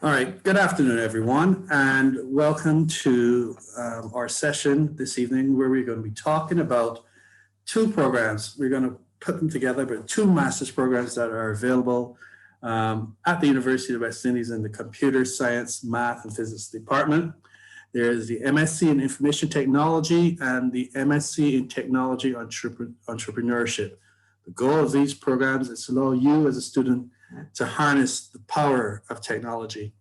All right, good afternoon, everyone, and welcome to our session this evening where we're going to be talking about two programs. We're going to put them together, but two master's programs that are available at the University of West Indies in the Computer Science, Math, and Physics Department. There's the MSc in Information Technology and the MSc in Technology Entrepreneurship. The goal of these programs is to allow you as a student to harness the power of technology.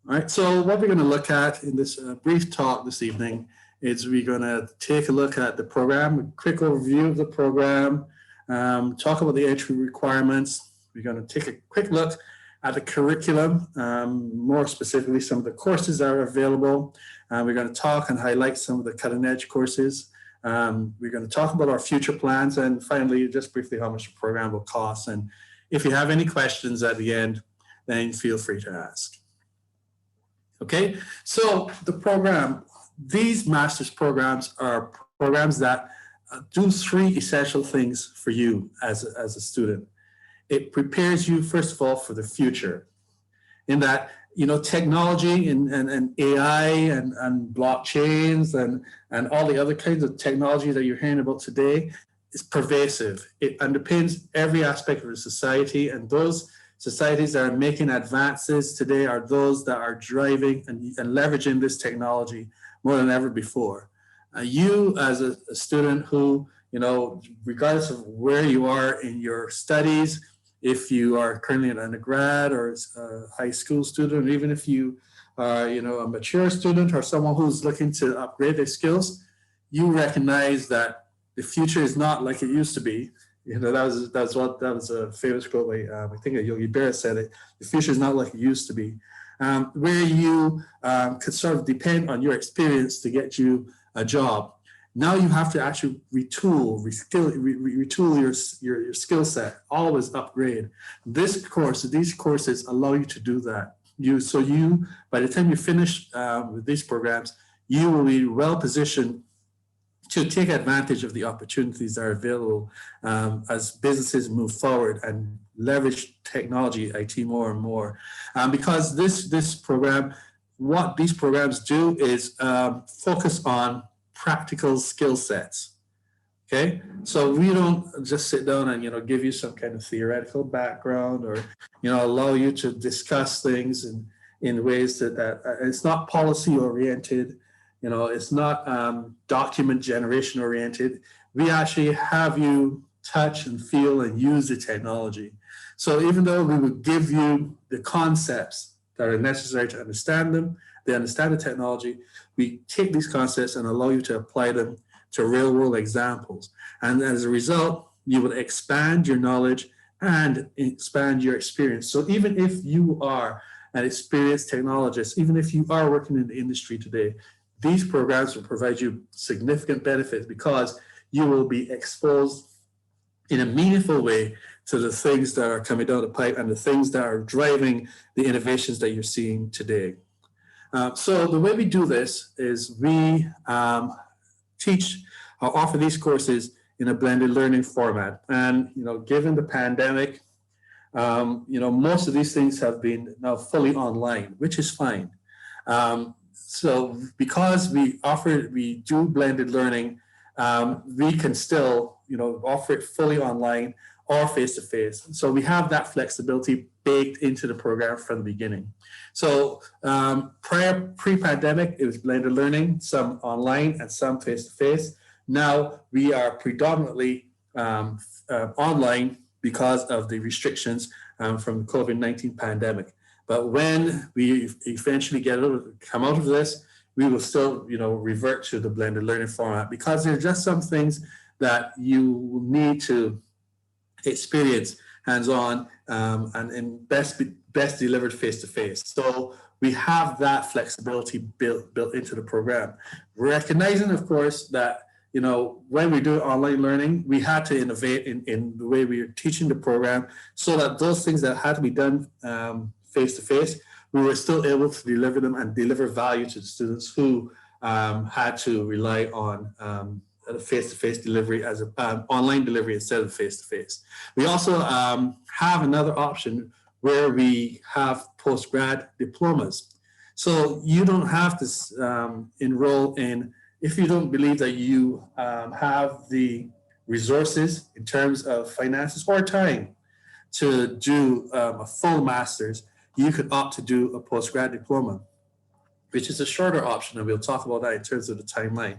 All right, so what we're going to look at in this brief talk this evening is we're going to take a look at the program, a quick overview of the program, talk about the entry requirements. We're going to take a quick look at the curriculum, more specifically some of the courses that are available. We're going to talk and highlight some of the cutting edge courses. We're going to talk about our future plans, and finally, just briefly how much the program will cost. And if you have any questions at the end, then feel free to ask. Okay, so the program, these master's programs are programs that do three essential things for you as a student. It prepares you, first of all, for the future, in that, you know, technology and AI and blockchains and all the other kinds of technology that you're hearing about today is pervasive. It underpins every aspect of the society, and those societies that are making advances today are those that are driving and leveraging this technology more than ever before. You as a student who, you know, regardless of where you are in your studies, if you are currently an undergrad or a high school student, or even if you are, you know, a mature student or someone who's looking to upgrade their skills, you recognize that the future is not like it used to be. You know, that was a famous quote by I think Yogi Berra said it. The future is not like it used to be, where you could sort of depend on your experience to get you a job. Now you have to actually retool your skill set, always upgrade. These courses allow you to do that. By the time you finish with these programs, you will be well positioned to take advantage of the opportunities that are available as businesses move forward and leverage technology, IT more and more. Because this program, what these programs do is focus on practical skill sets. Okay, so we don't just sit down and, you know, give you some kind of theoretical background or, you know, allow you to discuss things in ways that it's not policy oriented. You know, it's not document generation oriented. We actually have you touch and feel and use the technology. So even though we would give you the concepts that are necessary to understand them, they understand the technology, we take these concepts and allow you to apply them to real world examples. And as a result, you will expand your knowledge and expand your experience. So even if you are an experienced technologist, even if you are working in the industry today, these programs will provide you significant benefits because you will be exposed in a meaningful way to the things that are coming down the pipe and the things that are driving the innovations that you're seeing today. So the way we do this is we offer these courses in a blended learning format. And, you know, given the pandemic, you know, most of these things have been now fully online, which is fine. So because we do blended learning, we can still, you know, offer it fully online or face-to-face. So we have that flexibility baked into the program from the beginning. So pre-pandemic, it was blended learning, some online and some face-to-face. Now we are predominantly online because of the restrictions from the COVID-19 pandemic. But when we eventually come out of this, we will still, you know, revert to the blended learning format because there are just some things that you need to experience hands-on and best delivered face-to-face. So we have that flexibility built into the program. Recognizing, of course, that, you know, when we do online learning, we had to innovate in the way we are teaching the program so that those things that had to be done face-to-face, we were still able to deliver them and deliver value to the students who had to rely on face-to-face delivery as online delivery instead of face-to-face. We also have another option where we have postgrad diplomas. So you don't have to enroll in, if you don't believe that you have the resources in terms of finances or time to do a full master's, you could opt to do a postgrad diploma, which is a shorter option, and we'll talk about that in terms of the timeline.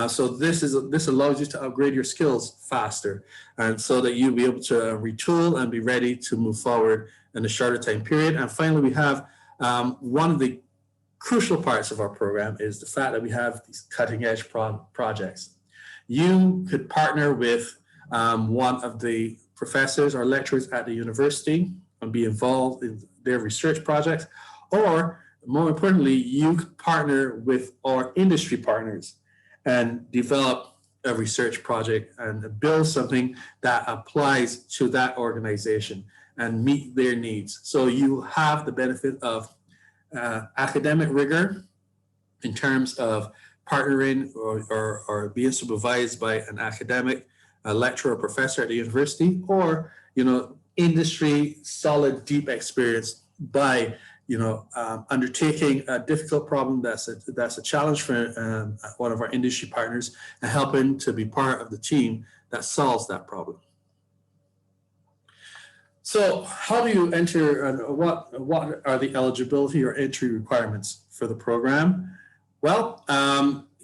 So this allows you to upgrade your skills faster, and so that you'll be able to retool and be ready to move forward in a shorter time period. And finally, we have one of the crucial parts of our program is the fact that we have these cutting edge projects. You could partner with one of the professors or lecturers at the university and be involved in their research projects, or more importantly, you could partner with our industry partners and develop a research project and build something that applies to that organization and meet their needs. So you have the benefit of academic rigor in terms of partnering or being supervised by an academic, a lecturer or professor at the university, or industry solid, deep experience by undertaking a difficult problem that's a challenge for one of our industry partners and helping to be part of the team that solves that problem. So how do you enter, and what are the eligibility or entry requirements for the program? Well,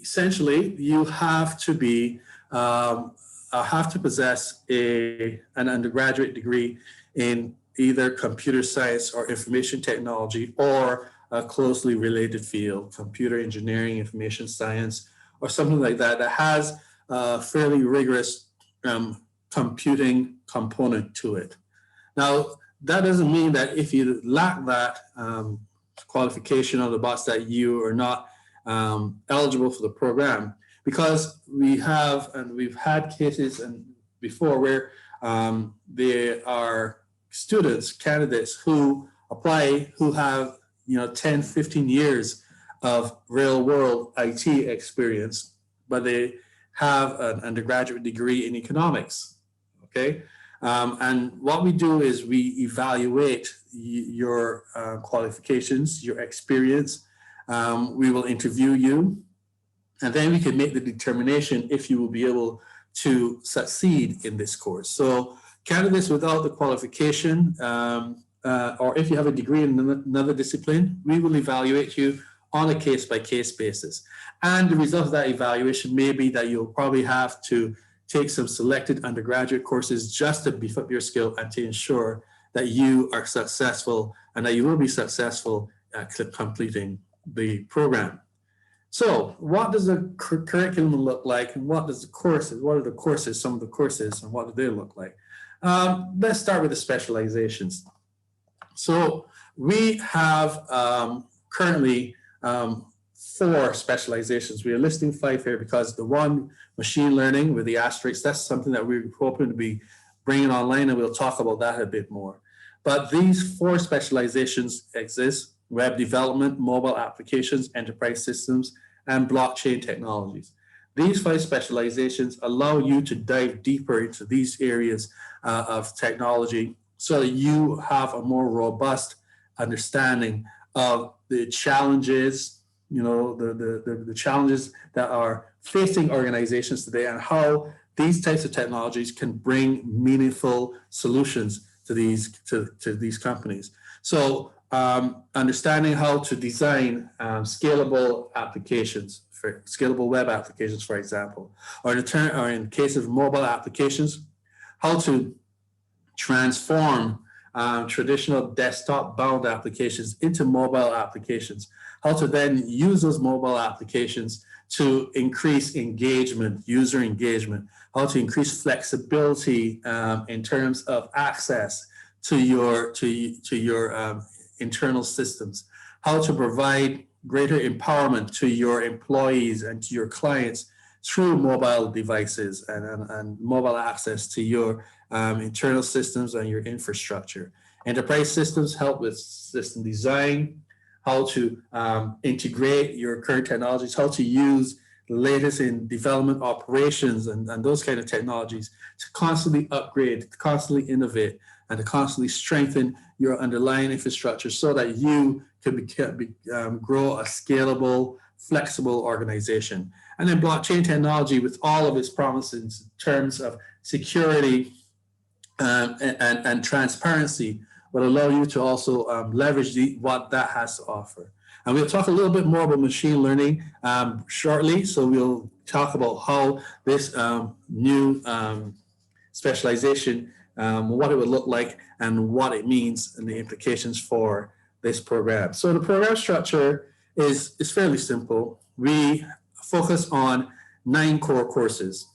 essentially, you have to possess an undergraduate degree in either computer science or information technology, or a closely related field, computer engineering, information science, or something like that, that has a fairly rigorous computing component to it. Now, that doesn't mean that if you lack that qualification on the box that you are not eligible for the program, because we've had cases before where there are students, candidates who apply, who have 10, 15 years of real world IT experience, but they have an undergraduate degree in economics, okay? And what we do is we evaluate your qualifications, your experience. We will interview you, and then we can make the determination if you will be able to succeed in this course. So candidates without the qualification, or if you have a degree in another discipline, we will evaluate you on a case-by-case basis. And the result of that evaluation may be that you'll probably have to take some selected undergraduate courses just to beef up your skill and to ensure that you are successful and that you will be successful at completing the program. So what does the curriculum look like, and what are the courses, some of the courses, and what do they look like? Let's start with the specializations. So we have currently 4 specializations. We are listing 5 here because the one, machine learning with the asterisks, that's something that we're hoping to be bringing online, and we'll talk about that a bit more. But these 4 specializations exist: web development, mobile applications, enterprise systems, and blockchain technologies. These 5 specializations allow you to dive deeper into these areas of technology so that you have a more robust understanding of the challenges, the challenges that are facing organizations today, and how these types of technologies can bring meaningful solutions to these companies. So understanding how to design scalable applications, for scalable web applications, for example, or in case of mobile applications, how to transform traditional desktop-bound applications into mobile applications, how to then use those mobile applications to increase engagement, user engagement, how to increase flexibility in terms of access to your internal systems, how to provide greater empowerment to your employees and to your clients through mobile devices and mobile access to your internal systems and your infrastructure. Enterprise systems help with system design, how to integrate your current technologies, how to use the latest in development operations and those kind of technologies to constantly upgrade, to constantly innovate, and to constantly strengthen your underlying infrastructure so that you can grow a scalable, flexible organization. And then blockchain technology, with all of its promises in terms of security and transparency, will allow you to also leverage what that has to offer. And we'll talk a little bit more about machine learning shortly. So we'll talk about how this new specialization, what it would look like and what it means and the implications for this program. So the program structure is fairly simple. We focus on 9 core courses,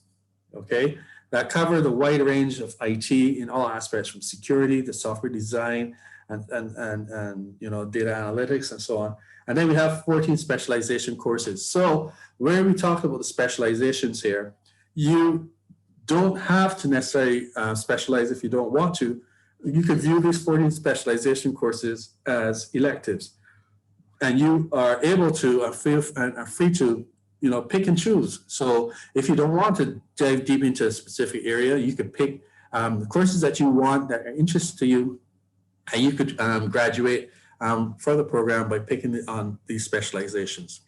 okay, that cover the wide range of IT in all aspects, from security to software design and data analytics and so on. And then we have 14 specialization courses. So where we talk about the specializations here, you don't have to necessarily specialize if you don't want to. You can view these 14 specialization courses as electives, and you are able to are free to pick and choose. So if you don't want to dive deep into a specific area, you could pick the courses that you want, that are interest to you, and you could graduate for the program by picking on these specializations.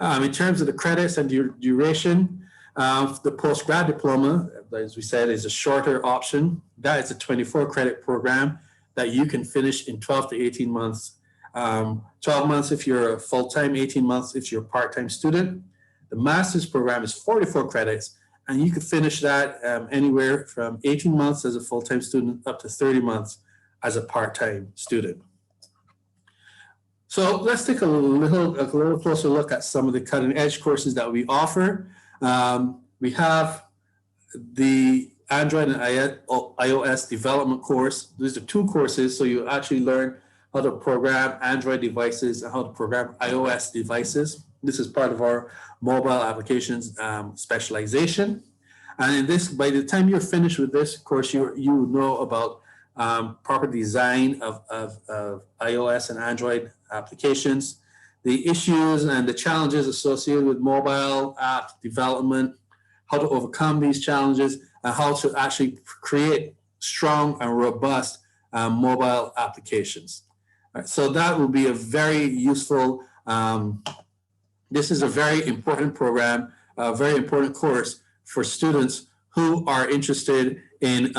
In terms of the credits and duration, the postgrad diploma, as we said, is a shorter option. That is a 24 credit program that you can finish in 12 to 18 months. 12 months if you're a full-time, 18 months if you're a part-time student. The master's program is 44 credits, and you could finish that anywhere from 18 months as a full-time student up to 30 months as a part-time student. So let's take a little closer look at some of the cutting-edge courses that we offer. We have the Android and iOS development course. These are 2 courses, so you actually learn how to program Android devices and how to program iOS devices. This is part of our mobile applications specialization. And in this, by the time you're finished with this course, you know about proper design of iOS and Android applications, the issues and the challenges associated with mobile app development, how to overcome these challenges, and how to actually create strong and robust mobile applications. Right, so that will be a very useful, this is a very important program, a very important course for students who are interested in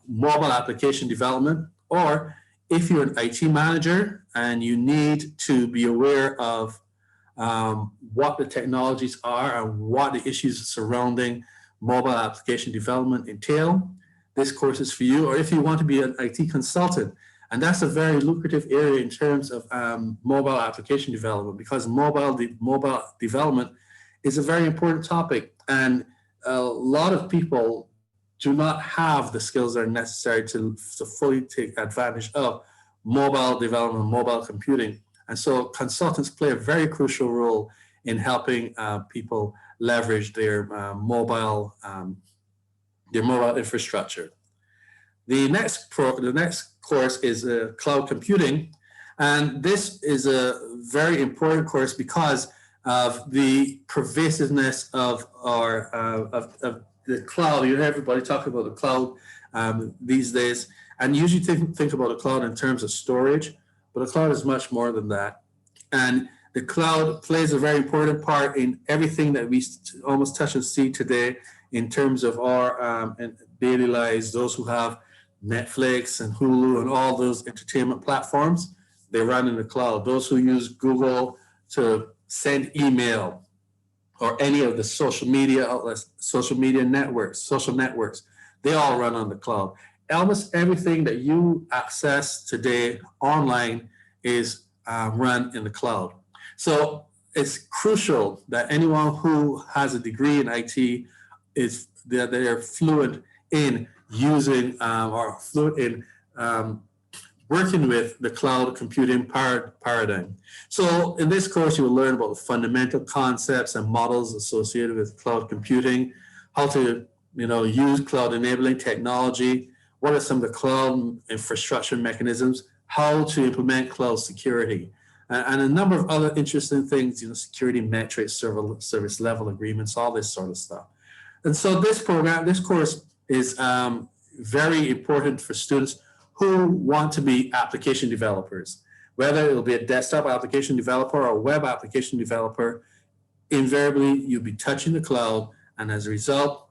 mobile application development, or if you're an IT manager and you need to be aware of what the technologies are and what the issues surrounding mobile application development entail, this course is for you. Or if you want to be an IT consultant, and that's a very lucrative area in terms of mobile application development, because mobile development is a very important topic, and a lot of people do not have the skills that are necessary to fully take advantage of mobile development, mobile computing. And so consultants play a very crucial role in helping people leverage their mobile infrastructure. The next course is cloud computing, and this is a very important course because of the pervasiveness of the cloud. You hear everybody talk about the cloud these days, and usually think about the cloud in terms of storage, but the cloud is much more than that. And the cloud plays a very important part in everything that we almost touch and see today in terms of our daily lives. Those who have Netflix and Hulu and all those entertainment platforms, they run in the cloud. Those who use Google to send email, or any of the social media outlets, social networks, they all run on the cloud. Almost everything that you access today online is run in the cloud. So it's crucial that anyone who has a degree in IT is that they are fluent in using or fluent in working with the cloud computing paradigm. So in this course, you will learn about the fundamental concepts and models associated with cloud computing, how to use cloud enabling technology, what are some of the cloud infrastructure mechanisms, how to implement cloud security, and a number of other interesting things, security metrics, service level agreements, all this sort of stuff. And so this course is very important for students who want to be application developers. Whether it'll be a desktop application developer or a web application developer, invariably you'll be touching the cloud, and as a result,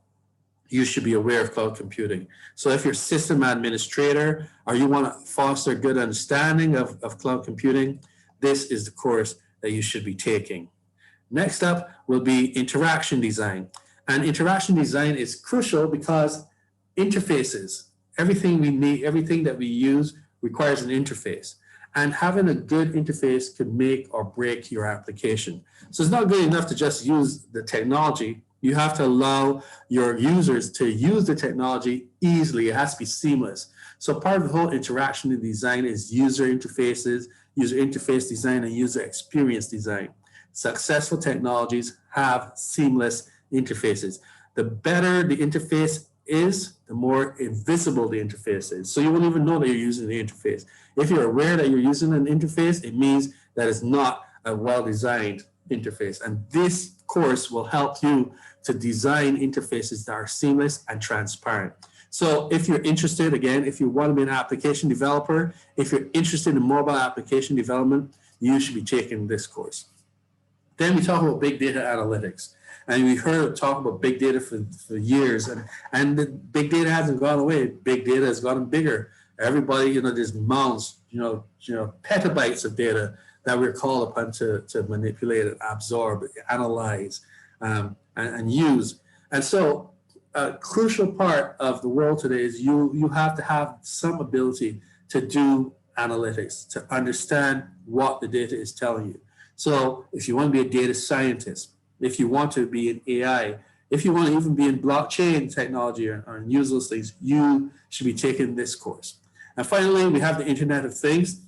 you should be aware of cloud computing. So if you're a system administrator or you want to foster a good understanding of cloud computing, this is the course that you should be taking. Next up will be interaction design. And interaction design is crucial because interfaces, everything we need, everything that we use requires an interface. And having a good interface could make or break your application. So it's not good enough to just use the technology. You have to allow your users to use the technology easily. It has to be seamless. So part of the whole interaction in design is user interfaces, user interface design, and user experience design. Successful technologies have seamless interfaces. The better the interface is, the more invisible the interface is. So you won't even know that you're using the interface. If you're aware that you're using an interface, it means that it's not a well-designed interface. And this course will help you to design interfaces that are seamless and transparent. So if you're interested, again, if you want to be an application developer, if you're interested in mobile application development, you should be taking this course. Then we talk about big data analytics. And we heard talk about big data for years, and the big data hasn't gone away. Big data has gotten bigger. Everybody, there's mounts, petabytes of data that we're called upon to manipulate, absorb, analyze, and use. And so a crucial part of the world today is you have to have some ability to do analytics, to understand what the data is telling you. So if you want to be a data scientist, if you want to be in AI, if you want to even be in blockchain technology or use those things, you should be taking this course. And finally, we have the Internet of Things.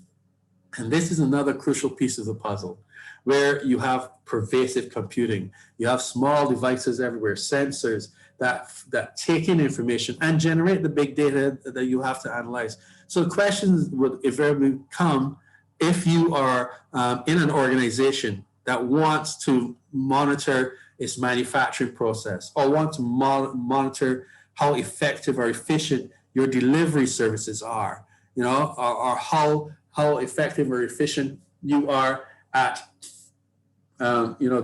And this is another crucial piece of the puzzle, where you have pervasive computing. You have small devices everywhere, sensors that take in information and generate the big data that you have to analyze. So questions would invariably come if you are in an organization that wants to monitor its manufacturing process, or want to monitor how effective or efficient your delivery services are, or how effective or efficient you are at,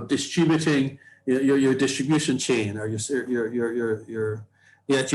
distributing your distribution chain, or your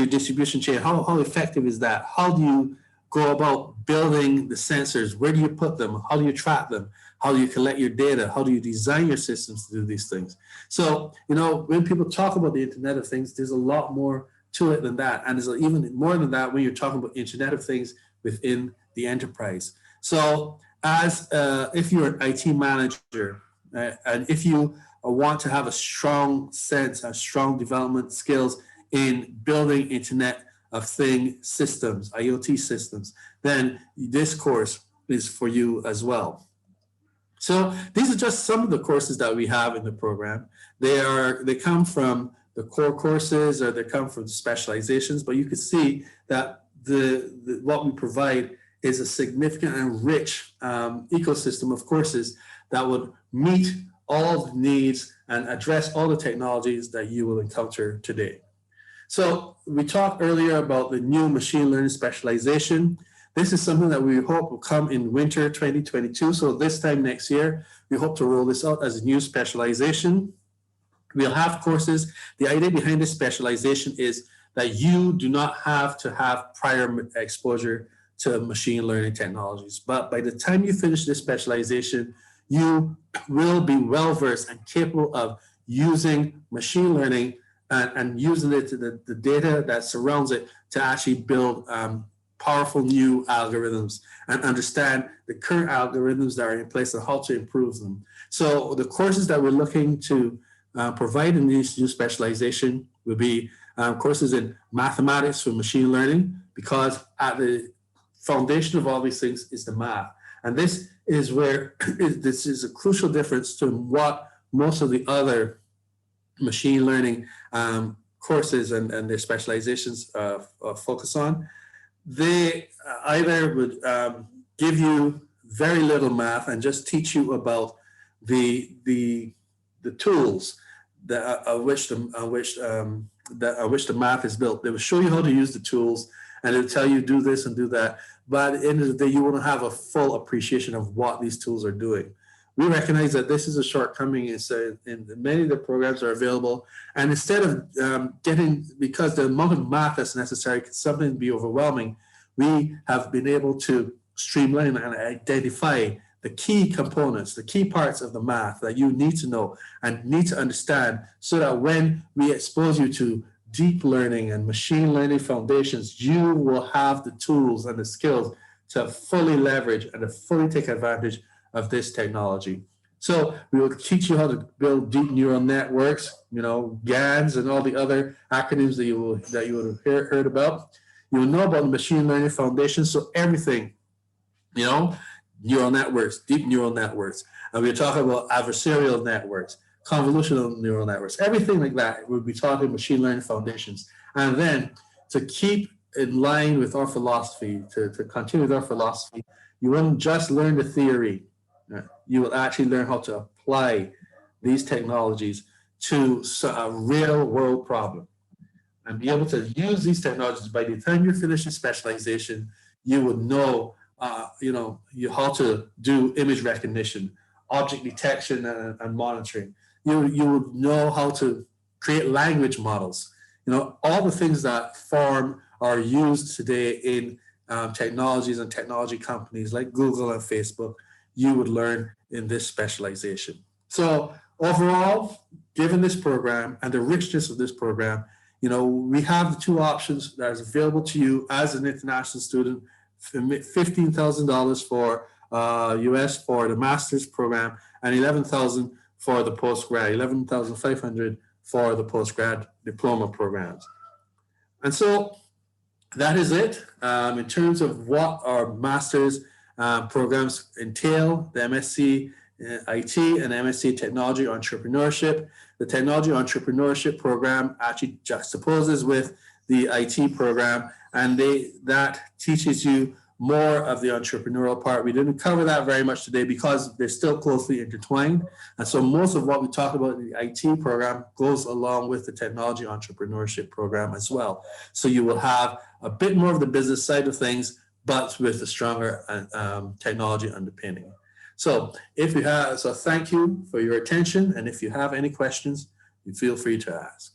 distribution chain. How effective is that? How do you go about building the sensors? Where do you put them? How do you track them? How do you collect your data? How do you design your systems to do these things? So, when people talk about the Internet of Things, there's a lot more to it than that. And there's even more than that when you're talking about Internet of Things within the enterprise. So if you're an IT manager, and if you want to have a strong sense, a strong development skills in building Internet of Things systems, IoT systems, then this course is for you as well. So these are just some of the courses that we have in the program. They come from the core courses, or they come from the specializations, but you can see that what we provide is a significant and rich ecosystem of courses that would meet all the needs and address all the technologies that you will encounter today. So we talked earlier about the new machine learning specialization. This is something that we hope will come in winter 2022. So this time next year, we hope to roll this out as a new specialization. We'll have courses. The idea behind this specialization is that you do not have to have prior exposure to machine learning technologies. But by the time you finish this specialization, you will be well-versed and capable of using machine learning and using it to the data that surrounds it to actually build powerful new algorithms and understand the current algorithms that are in place and how to improve them. So the courses that we're looking to provide in this new specialization will be courses in mathematics for machine learning, because at the foundation of all these things is the math. And this is where this is a crucial difference to what most of the other machine learning courses and their specializations focus on. They either would give you very little math and just teach you about the tools that on which the math is built. They will show you how to use the tools, and it'll tell you do this and do that. but at the end of the day, you won't have a full appreciation of what these tools are doing. We recognize that this is a shortcoming in many of the programs are available. And instead of because the amount of math that's necessary can sometimes be overwhelming, we have been able to streamline and identify the key components, the key parts of the math that you need to know and need to understand, so that when we expose you to deep learning and machine learning foundations, you will have the tools and the skills to fully leverage and to fully take advantage of this technology. So we will teach you how to build deep neural networks, GANs and all the other acronyms that you would have heard about. You will know about the machine learning foundations, so everything, neural networks, deep neural networks, and we're talking about adversarial networks, convolutional neural networks, everything like that. We'll be talking machine learning foundations. And then to keep in line with our philosophy, to continue with our philosophy, you won't just learn the theory. You will actually learn how to apply these technologies to a real world problem and be able to use these technologies. By the time you finish your specialization, you would know, how to do image recognition, object detection and monitoring. You would know how to create language models. All the things that form are used today in technologies and technology companies like Google and Facebook, you would learn in this specialization. So overall, given this program and the richness of this program, we have the two options that is available to you as an international student: $15,000 for US for the master's program, and $11,000 for the postgrad, $11,500 for the postgrad diploma programs. And so that is it in terms of what our master's programs entail: the MSc IT and MSc Technology Entrepreneurship. The Technology Entrepreneurship program actually juxtaposes with the IT program, and that teaches you more of the entrepreneurial part. We didn't cover that very much today because they're still closely intertwined. And so most of what we talk about in the IT program goes along with the Technology Entrepreneurship program as well. So you will have a bit more of the business side of things, but with a stronger technology underpinning. So thank you for your attention. And if you have any questions, you feel free to ask.